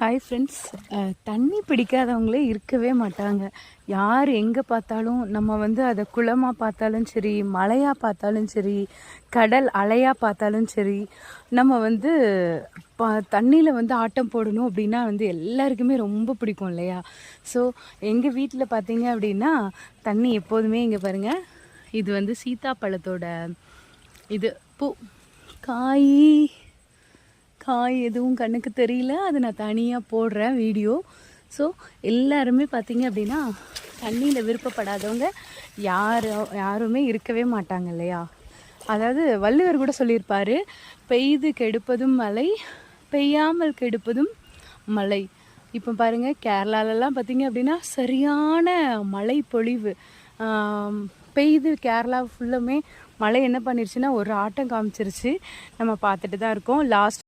Hi friends. தண்ணி பிடிக்காதவங்களே இருக்கவே மாட்டாங்க. யார் எங்கே பார்த்தாலும் நம்ம அதை குளமாக பார்த்தாலும் சரி, மலையாக பார்த்தாலும் சரி, கடல் அலையாக பார்த்தாலும் சரி, நம்ம தண்ணியில் ஆட்டம் போடணும் அப்படின்னா எல்லாருக்குமே ரொம்ப பிடிக்கும் இல்லையா? ஸோ எங்கள் வீட்டில் பார்த்தீங்க அப்படின்னா தண்ணி எப்போதுமே இங்கே பாருங்கள், இது சீத்தாப்பழத்தோட இது பூ காய் எதுவும் கண்ணுக்கு தெரியல, அது நான் தனியாக போடுறேன் வீடியோ. ஸோ எல்லாருமே பார்த்தீங்க அப்படின்னா தண்ணியில் விருப்பப்படாதவங்க யாருமே இருக்கவே மாட்டாங்க இல்லையா? அதாவது வள்ளுவர் கூட சொல்லியிருப்பார், பெய்து கெடுப்பதும் மழை, பெய்யாமல் கெடுப்பதும் மழை. இப்போ பாருங்கள், கேரளாலெலாம் பார்த்தீங்க அப்படின்னா சரியான மழை பொழிவு பெய்து. கேரளா ஃபுல்லுமே மழை என்ன பண்ணிருச்சுன்னா ஒரு ஆட்டம் காமிச்சிருச்சு. நம்ம பார்த்துட்டு தான் இருக்கோம். லாஸ்ட்